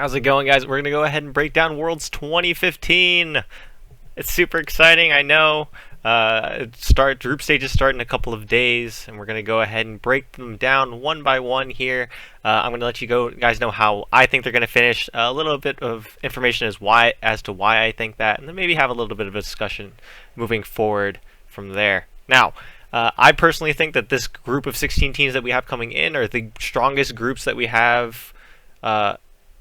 How's it going, guys? We're going to go ahead and break down Worlds 2015. It's super exciting, I know. Group stages start in a couple of days, and we're going to go ahead and break them down one by one here. I'm going to let you guys know how I think they're going to finish, a little bit of information as to why I think that, and then maybe have a little bit of a discussion moving forward from there. Now, I personally think that this group of 16 teams that we have coming in are the strongest groups that we have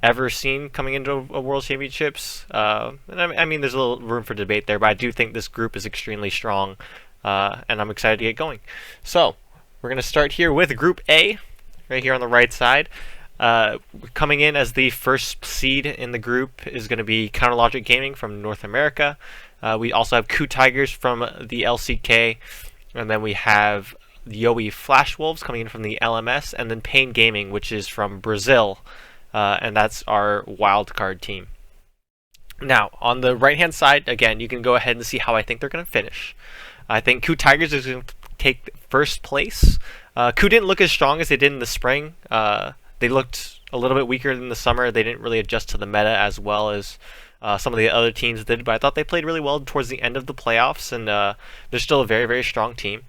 ever seen coming into a World Championships. And I mean, there's a little room for debate there, but I do think this group is extremely strong, and I'm excited to get going. So, we're going to start here with Group A, right here on the right side. Coming in as the first seed in the group is going to be Counterlogic Gaming from North America. We also have Coup Tigers from the LCK, and then we have Yowie Flash Wolves coming in from the LMS, and then Pain Gaming, which is from Brazil. And that's our wild card team. Now, on the right-hand side, again, you can go ahead and see how I think they're going to finish. I think Coup Tigers is going to take first place. Coup didn't look as strong as they did in the spring. They looked a little bit weaker in the summer. They didn't really adjust to the meta as well as some of the other teams did, but I thought they played really well towards the end of the playoffs, and they're still a very, very strong team.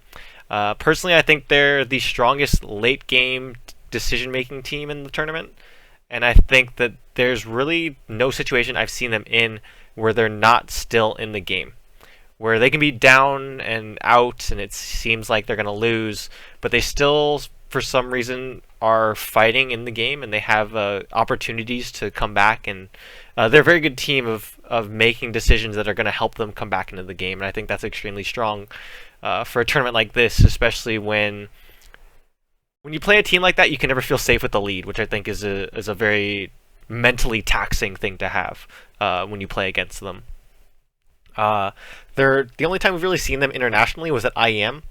Personally, I think they're the strongest late-game decision-making team in the tournament. And I think that there's really no situation I've seen them in where they're not still in the game. Where they can be down and out and it seems like they're going to lose, but they still, for some reason, are fighting in the game and they have opportunities to come back. And they're a very good team of making decisions that are going to help them come back into the game. And I think that's extremely strong for a tournament like this, especially when you play a team like that, you can never feel safe with the lead, which I think is a very mentally taxing thing to have when you play against them. The only time we've really seen them internationally was at IEM,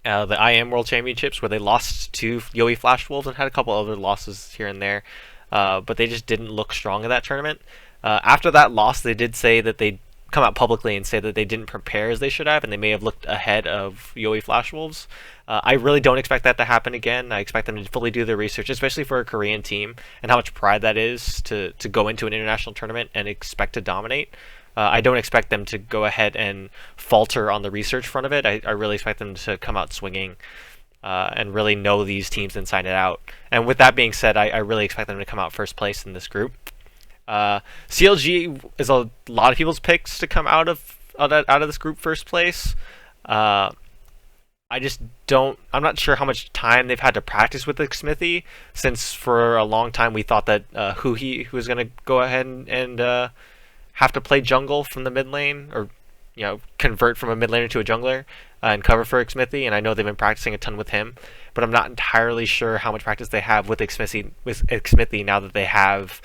the IEM World Championships, where they lost to Yowie Flash Wolves and had a couple other losses here and there, but they just didn't look strong in that tournament. After that loss, they did say that they come out publicly and say that they didn't prepare as they should have, and they may have looked ahead of Yowie Flash Wolves. I really don't expect that to happen again. I expect them to fully do their research, especially for a Korean team, and how much pride that is to go into an international tournament and expect to dominate. I don't expect them to go ahead and falter on the research front of it. I really expect them to come out swinging and really know these teams inside and out. And with that being said, I really expect them to come out first place in this group. CLG is a lot of people's picks to come out of this group first place. I'm not sure how much time they've had to practice with the Smithy, since for a long time we thought that who was going to go ahead and have to play jungle from the mid lane, or convert from a mid laner to a jungler and cover for Smithy. And I know they've been practicing a ton with him, but I'm not entirely sure how much practice they have with Smithy now that they have.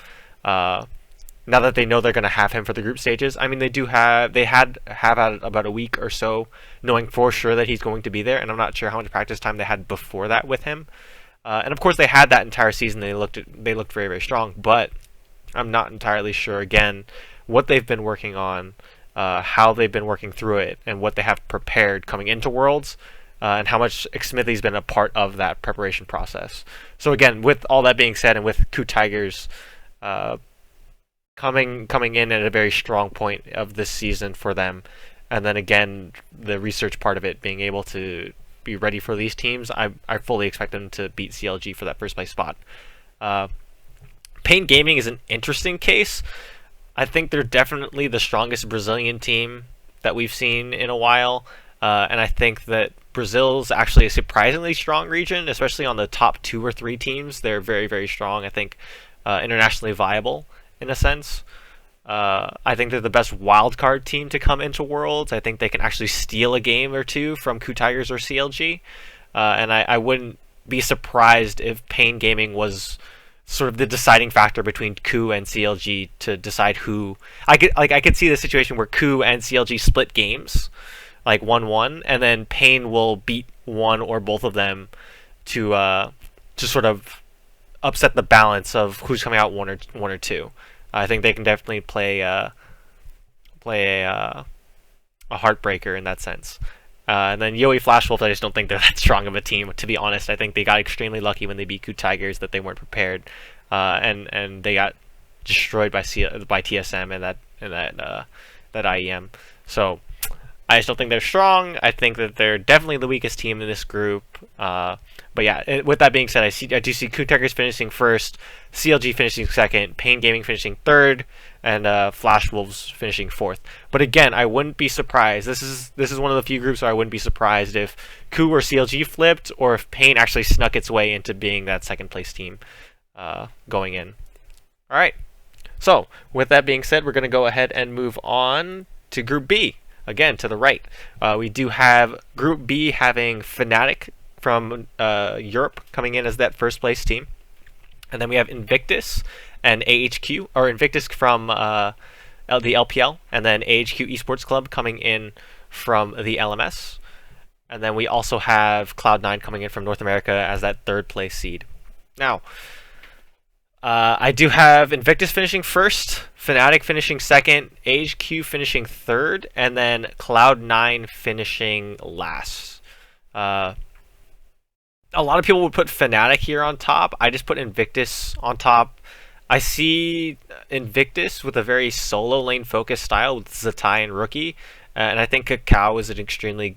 Now that they know they're going to have him for the group stages. I mean, they had about a week or so knowing for sure that he's going to be there, and I'm not sure how much practice time they had before that with him. And of course, they had that entire season. They looked very, very strong, but I'm not entirely sure, again, what they've been working on, how they've been working through it, and what they have prepared coming into Worlds, and how much Smithy's been a part of that preparation process. So again, with all that being said, and with Coup Tigers coming in at a very strong point of this season for them, and then again the research part of it, being able to be ready for these teams, I fully expect them to beat CLG for that first place spot. Pain Gaming is an interesting case. I think they're definitely the strongest Brazilian team that we've seen in a while, and I think that Brazil's actually a surprisingly strong region, especially on the top 2 or 3 teams. They're very, very strong. I think internationally viable in a sense. I think they're the best wildcard team to come into Worlds. I think they can actually steal a game or two from Coup Tigers or CLG. And I wouldn't be surprised if Pain Gaming was sort of the deciding factor between Coup and CLG to decide who. I could see the situation where Coup and CLG split games, like 1-1, and then Pain will beat one or both of them to sort of upset the balance of who's coming out one or two. I think they can definitely play a heartbreaker in that sense. And then Yowie Flash Wolves, I just don't think they're that strong of a team, to be honest. I think they got extremely lucky when they beat Ku Tigers that they weren't prepared, and they got destroyed by TSM and that IEM. So I just don't think they're strong. I think that they're definitely the weakest team in this group. But yeah, with that being said, I do see Ku Tigers finishing first, CLG finishing second, Pain Gaming finishing third, and Flash Wolves finishing fourth. But again, I wouldn't be surprised. This is one of the few groups where I wouldn't be surprised if Ku or CLG flipped, or if Pain actually snuck its way into being that second place team going in. All right. So with that being said, we're going to go ahead and move on to Group B. Again, to the right, we do have Group B having Fnatic from Europe coming in as that first place team. And then we have Invictus and AHQ, or Invictus from the LPL, and then AHQ Esports Club coming in from the LMS. And then we also have Cloud9 coming in from North America as that third place seed. Now, I do have Invictus finishing first, Fnatic finishing second, AHQ finishing third, and then Cloud9 finishing last. A lot of people would put Fnatic here on top. I just put Invictus on top. I see Invictus with a very solo lane focused style with Zatai and Rookie, and I think Kakao is an extremely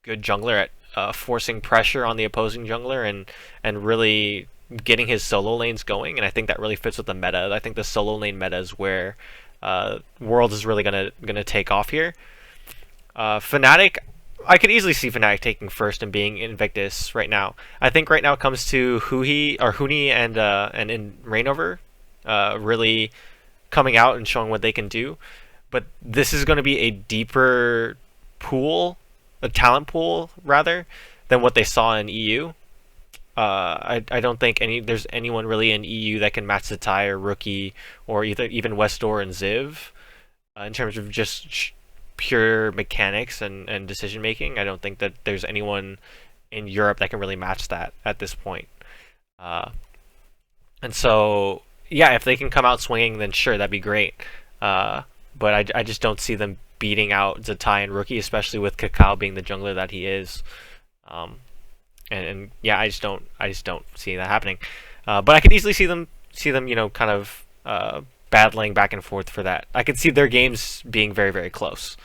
good jungler at forcing pressure on the opposing jungler and really getting his solo lanes going, and I think that really fits with the meta. I think the solo lane meta is where World is really gonna take off here. Fnatic, I could easily see Fnatic taking first and being Invictus right now. I think right now it comes to Huni and in Reignover really coming out and showing what they can do. But this is going to be a deeper pool, a talent pool rather, than what they saw in EU. I don't think there's anyone really in EU that can match Zatai or Rookie or even Westdoor and Ziv in terms of just pure mechanics and decision making. I don't think that there's anyone in Europe that can really match that at this point. And so, yeah, if they can come out swinging, then sure, that'd be great. But I just don't see them beating out Zatai and Rookie, especially with Kakao being the jungler that he is. And yeah, I just don't see that happening. But I could easily see them, kind of battling back and forth for that. I could see their games being very, very close.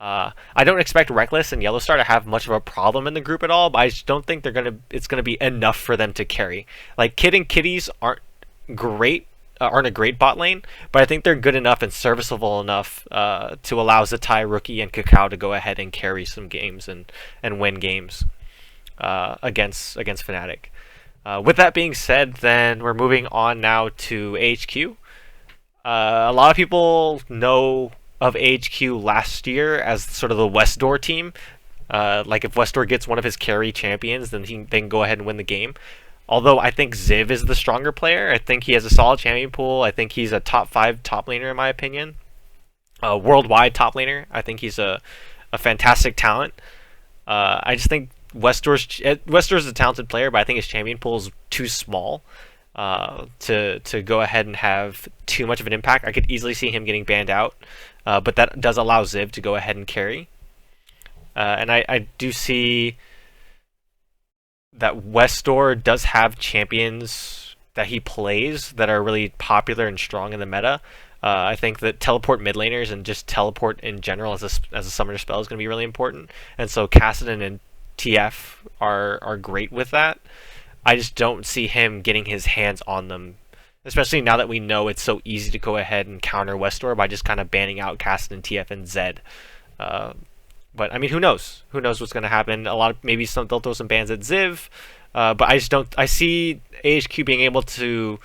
I don't expect Reckless and Yellowstar to have much of a problem in the group at all, but I just don't think it's gonna be enough for them to carry. Like Kid and Kitties aren't a great bot lane, but I think they're good enough and serviceable enough to allow Zatai, Rookie, and Kakao to go ahead and carry some games and win games against Fnatic. With that being said, then we're moving on now to AHQ. A lot of people know of AHQ last year as sort of the Westdoor team. Like if Westdoor gets one of his carry champions, then they can go ahead and win the game. Although I think Ziv is the stronger player. I think he has a solid champion pool. I think he's a top 5 top laner in my opinion. Worldwide top laner. I think he's a fantastic talent. I just think Westdoor's a talented player, but I think his champion pool is too small to go ahead and have too much of an impact. I could easily see him getting banned out, but that does allow Ziv to go ahead and carry. And I do see that Westdoor does have champions that he plays that are really popular and strong in the meta. I think that teleport mid laners and just teleport in general as a summoner spell is going to be really important. And so Kassadin and TF are great with that. I just don't see him getting his hands on them, especially now that we know it's so easy to go ahead and counter Westdoor by just kind of banning out Kassadin, TF, and Zed. But I mean, who knows? Who knows what's going to happen? Maybe they'll throw some bans at Ziv, but I just don't. I see AHQ being able to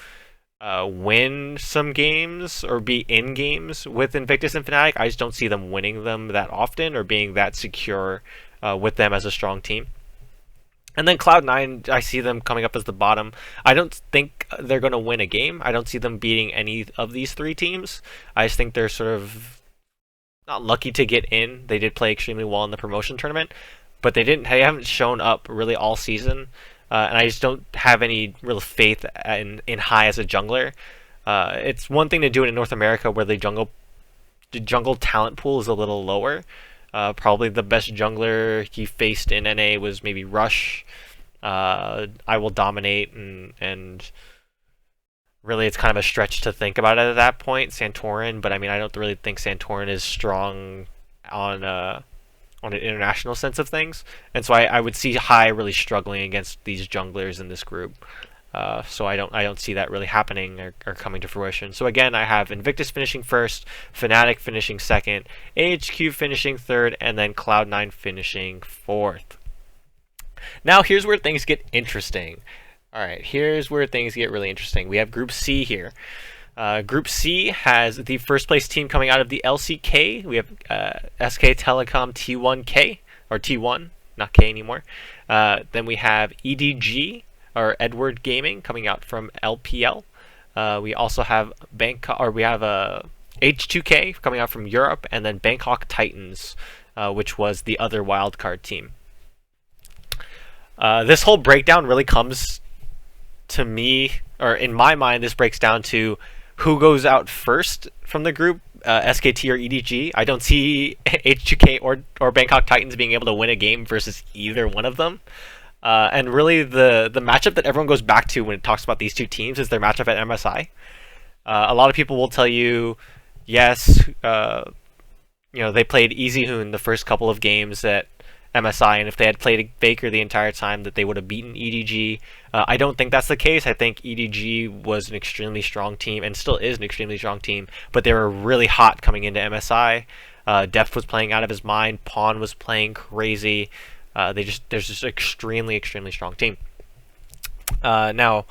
win some games or be in games with Invictus and Fnatic. I just don't see them winning them that often or being that secure with them as a strong team. And then Cloud9, I see them coming up as the bottom. I don't think they're going to win a game. I don't see them beating any of these 3 teams. I just think they're sort of not lucky to get in. They did play extremely well in the promotion tournament, but they haven't shown up really all season. And I just don't have any real faith in High as a jungler. It's one thing to do it in North America where the jungle talent pool is a little lower. Probably the best jungler he faced in NA was maybe Rush. I will dominate, and really it's kind of a stretch to think about it at that point, Santorin. But I mean, I don't really think Santorin is strong on an international sense of things, and so I would see High really struggling against these junglers in this group. So I don't see that really happening or coming to fruition. So again, I have Invictus finishing first, Fnatic finishing second, AHQ finishing third, and then Cloud9 finishing fourth. Now here's where things get interesting. All right, here's where things get really interesting. We have Group C here. Group C has the first place team coming out of the LCK. We have SK Telecom T1K, or T1, not K anymore. Then we have EDG, or Edward Gaming, coming out from LPL. We also have H2K coming out from Europe, and then Bangkok Titans, which was the other wildcard team. This whole breakdown really comes to me, or in my mind, this breaks down to who goes out first from the group, SKT or EDG. I don't see H2K or Bangkok Titans being able to win a game versus either one of them. And really, the matchup that everyone goes back to when it talks about these two teams is their matchup at MSI. A lot of people will tell you, yes, they played Easy Hoon the first couple of games at MSI, and if they had played Faker the entire time, that they would have beaten EDG. I don't think that's the case. I think EDG was an extremely strong team, and still is an extremely strong team, but they were really hot coming into MSI. Depth was playing out of his mind. Pawn was playing crazy. There's just an extremely, extremely strong team. Now,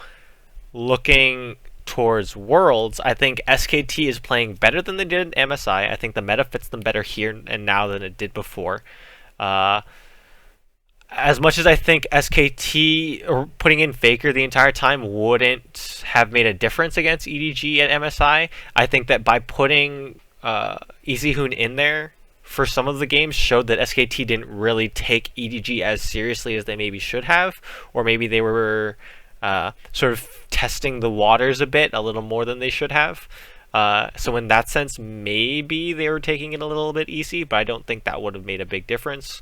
looking towards Worlds, I think SKT is playing better than they did in MSI. I think the meta fits them better here and now than it did before. As much as I think SKT or putting in Faker the entire time wouldn't have made a difference against EDG at MSI, I think that by putting Easy Hoon in there for some of the games showed that SKT didn't really take EDG as seriously as they maybe should have, or maybe they were sort of testing the waters a little more than they should have. So in that sense, maybe they were taking it a little bit easy, but I don't think that would have made a big difference.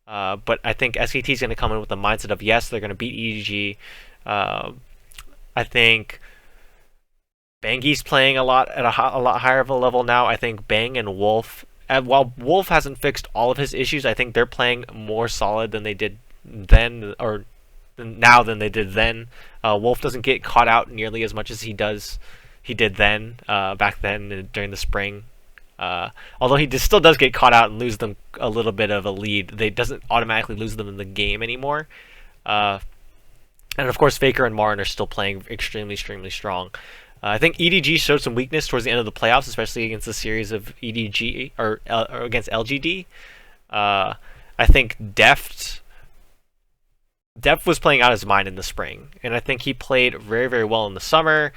But I think SKT is going to come in with the mindset of, yes, they're going to beat EDG. I think Bangy's playing a lot at a lot higher of a level now. I think Bang and Wolf, while Wolf hasn't fixed all of his issues, I think they're playing more solid than they did then, or now than they did then. Wolf doesn't get caught out nearly as much as he did then, back then during the spring. Although he still does get caught out and lose them a little bit of a lead, they doesn't automatically lose them in the game anymore. And of course, Faker and Marin are still playing extremely, extremely strong. I think EDG showed some weakness towards the end of the playoffs, especially against the series of EDG or against LGD. I think Deft was playing out his mind in the spring, and I think he played very, very well in the summer,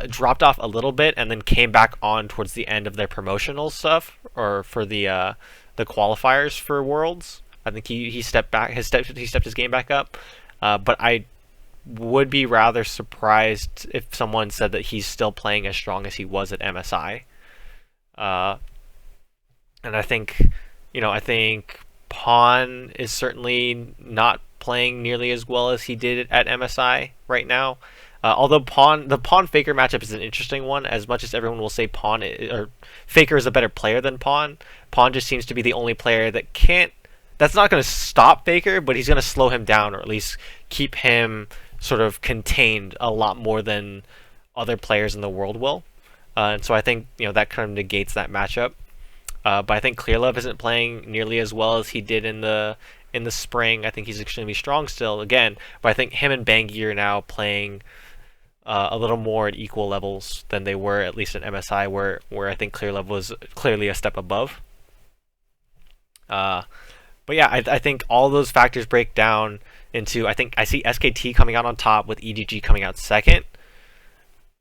dropped off a little bit, and then came back on towards the end of their promotional stuff, or for the qualifiers for Worlds. I think he stepped back, he stepped his game back up, but I would be rather surprised if someone said that he's still playing as strong as he was at MSI. And I think, I think Pawn is certainly not playing nearly as well as he did at MSI right now. Although the Pawn Faker matchup is an interesting one. As much as everyone will say Faker is a better player than Pawn just seems to be the only player that's not going to stop Faker, but he's going to slow him down, or at least keep him sort of contained a lot more than other players in the world will. And so I think that kind of negates that matchup. But I think Clearlove isn't playing nearly as well as he did in the spring. I think he's extremely strong still, again, but I think him and Bangy are now playing a little more at equal levels than they were, at least at MSI, where I think Clearlove was clearly a step above. But yeah, I think all those factors break down into, I think I see SKT coming out on top with EDG coming out second.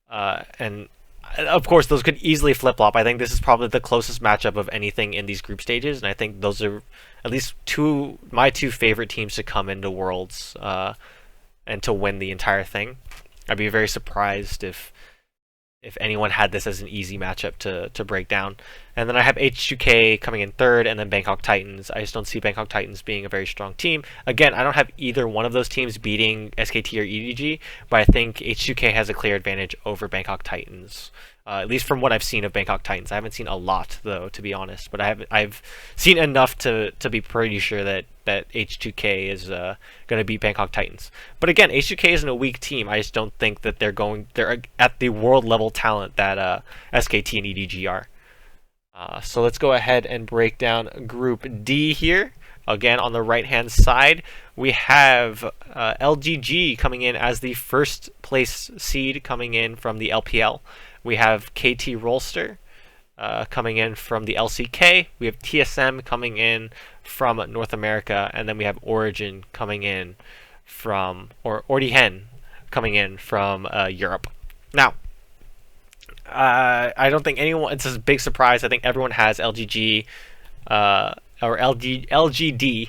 And of course, those could easily flip-flop. I think this is probably the closest matchup of anything in these group stages, and I think those are at least my two favorite teams to come into Worlds and to win the entire thing. I'd be very surprised if if anyone had this as an easy matchup to break down. And then I have H2K coming in third, and then Bangkok Titans. I just don't see Bangkok Titans being a very strong team. Again, I don't have either one of those teams beating SKT or EDG, but I think H2K has a clear advantage over Bangkok Titans. At least from what I've seen of Bangkok Titans. I haven't seen a lot though, to be honest, but I've seen enough to be pretty sure that H2K is going to beat Bangkok Titans. But again, H2K isn't a weak team. I just don't think that they're at the world level talent that SKT and EDG are. So let's go ahead and break down Group D here. Again, on the right-hand side, we have LGG coming in as the first place seed coming in from the LPL. We have KT Rolster coming in from the LCK. We have TSM coming in from North America, and then we have Origin coming in from, or Ordihen coming in from Europe. Now, I don't think anyone, it's a big surprise. I think everyone has LGG or LGD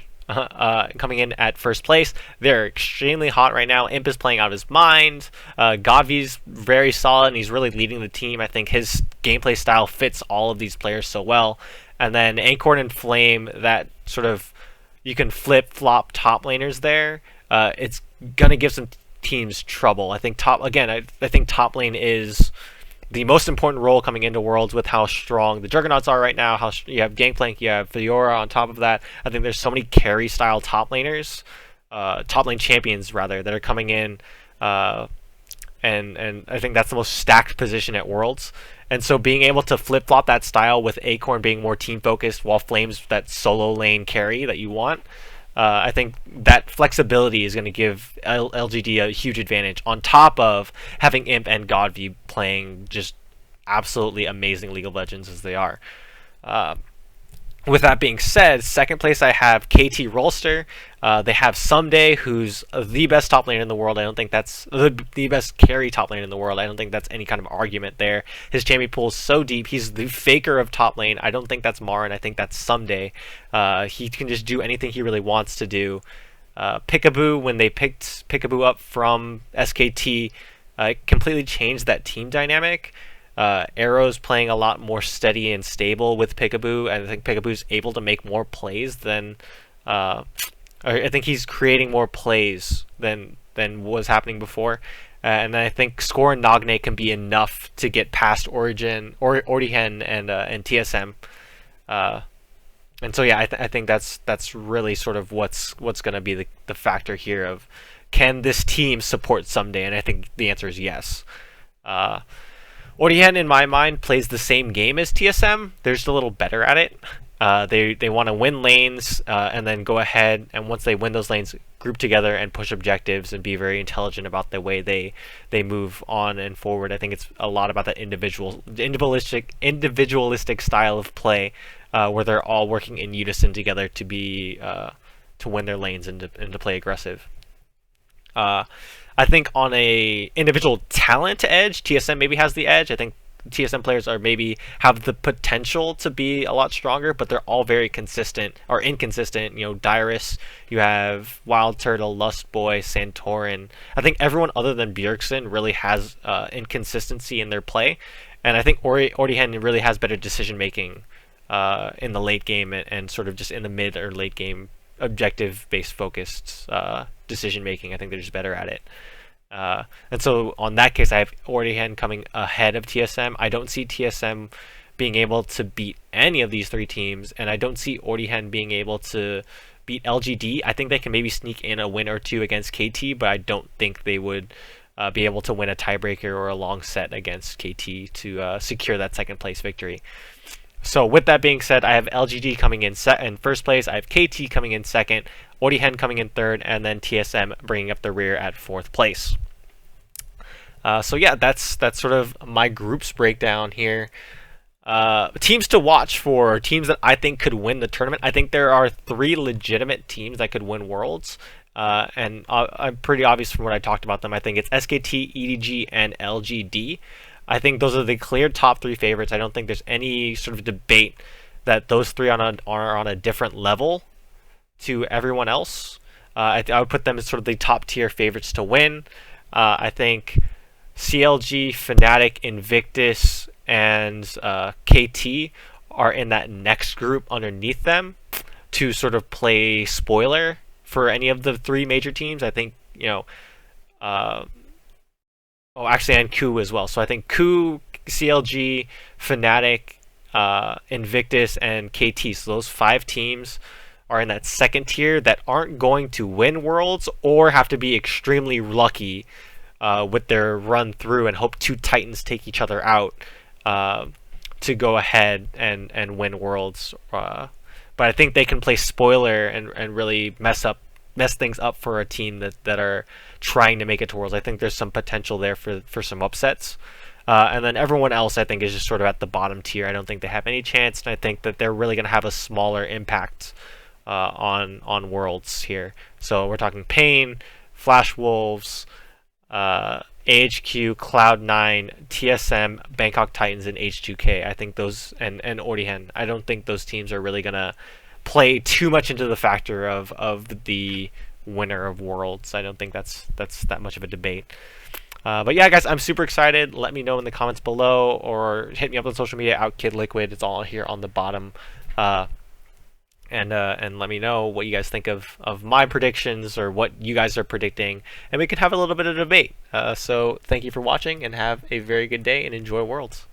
coming in at first place. They're extremely hot right now. Imp is playing out his mind. Godvy's very solid, and he's really leading the team. I think his gameplay style fits all of these players so well. And then Acorn and Flame, that sort of, you can flip-flop top laners there. It's going to give some teams trouble. I think I think top lane is the most important role coming into Worlds with how strong the Juggernauts are right now. How you have Gangplank, you have Fiora on top of that. I think there's so many carry style top laners, top lane champions rather, that are coming in, and I think that's the most stacked position at Worlds. And so being able to flip flop that style with Acorn being more team focused, while Flames that solo lane carry that you want. I think that flexibility is going to give LGD a huge advantage, on top of having Imp and Godvy playing just absolutely amazing League of Legends as they are. With that being said, second place I have KT Rolster. They have Someday, who's the best top laner in the world. I don't think that's the best carry top laner in the world. I don't think that's any kind of argument there. His champion pool is so deep. He's the faker of top lane. I don't think that's Marin. I think that's Someday. He can just do anything he really wants to do. Peekaboo, when they picked Peekaboo up from SKT, completely changed that team dynamic. Arrow's playing a lot more steady and stable with Peekaboo, and I think Peekaboo's able to make more plays than I think he's creating more plays than was happening before. And I think Score and Nagne can be enough to get past Origin, Ordihen, and TSM. And so yeah, I think that's really sort of what's going to be the factor here of, can this team support Someday? And I think the answer is yes. Ordihen, in my mind, plays the same game as TSM. They're just a little better at it. They want to win lanes and then go ahead, and once they win those lanes, group together and push objectives and be very intelligent about the way they move on and forward. I think it's a lot about that individualistic style of play, where they're all working in unison together to win their lanes and to play aggressive. I think on a individual talent edge, TSM maybe has the edge. I think TSM players have the potential to be a lot stronger, but they're all very consistent or inconsistent. You know, Dyrus, you have Wild Turtle, Lustboy, Santorin. I think everyone other than Bjergsen really has inconsistency in their play, and I think Ordihen really has better decision making in the late game and sort of just in the mid or late game objective based focused decision making. I think they're just better at it. And so on that case, I have Ordihen coming ahead of TSM. I don't see TSM being able to beat any of these three teams, and I don't see Ordihen being able to beat LGD. I think they can maybe sneak in a win or two against KT, but I don't think they would be able to win a tiebreaker or a long set against KT to secure that second place victory. So with that being said, I have LGD coming in first place. I have KT coming in second, Ordihen coming in third, and then TSM bringing up the rear at fourth place. So yeah, that's sort of my groups breakdown here. Teams to watch for, teams that I think could win the tournament. I think there are 3 legitimate teams that could win Worlds. And I'm pretty obvious from what I talked about them. I think it's SKT, EDG, and LGD. I think those are the clear top 3 favorites. I don't think there's any sort of debate that those 3 are on a different level to everyone else. I would put them as sort of the top tier favorites to win. I think CLG, Fnatic, Invictus, and KT are in that next group underneath them to sort of play spoiler for any of the three major teams. I think, uh, oh, actually, and KU as well. So I think KU, CLG, Fnatic, Invictus, and KT. So those five teams are in that second tier that aren't going to win Worlds or have to be extremely lucky with their run through and hope two Titans take each other out to go ahead and win Worlds. But I think they can play spoiler and really mess things up for a team that are trying to make it to Worlds. I think there's some potential there for some upsets. And then everyone else, I think, is just sort of at the bottom tier. I don't think they have any chance, and I think that they're really going to have a smaller impact on Worlds here. So we're talking Pain, Flash Wolves, AHQ, Cloud9, TSM, Bangkok Titans, and H2K. I think those, and Orihen. I don't think those teams are really going to play too much into the factor of the winner of Worlds. I don't think that's that much of a debate. But yeah, guys, I'm super excited. Let me know in the comments below, or hit me up on social media, @KidLiquid. It's all here on the bottom. And let me know what you guys think of my predictions, or what you guys are predicting, and we can have a little bit of debate. So thank you for watching, and have a very good day, and enjoy Worlds.